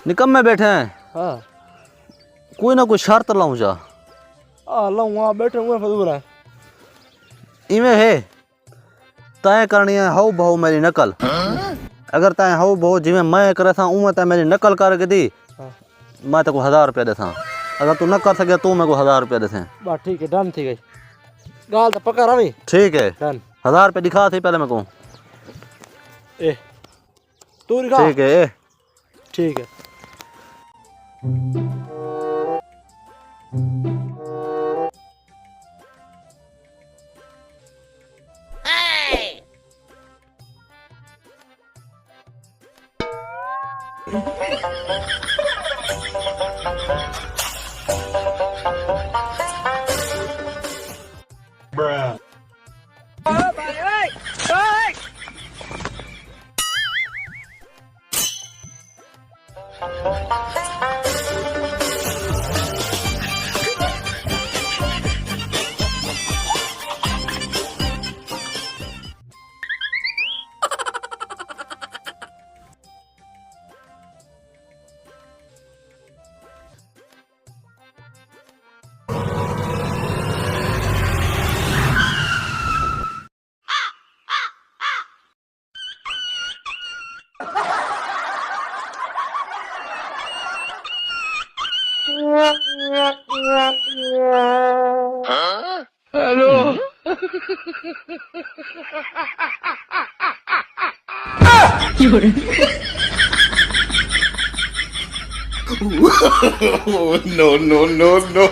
निकम में बैठे हैं। हाँ कोई ना कोई शर्त लाऊं जा। लाऊं वहाँ बैठे हुए फजूल है। इवें है तय करनी है हाउ बहु मेरी नकल। अगर तय हाउ बहु जिमें मैं करे था उमें तय मेरी नकल करके दी मैं तेको 1000 रुपया देता। अगर तू न कर सके तो मेरे को 1000 रुपया देते। बस ठीक है डन थी गई गाल तो पक्का रवि। ठीक है डन 1000 रुपया दिखा थे पहले मेरे को। ए तू दिखा। ठीक है ठीक है hello no, no, no, no.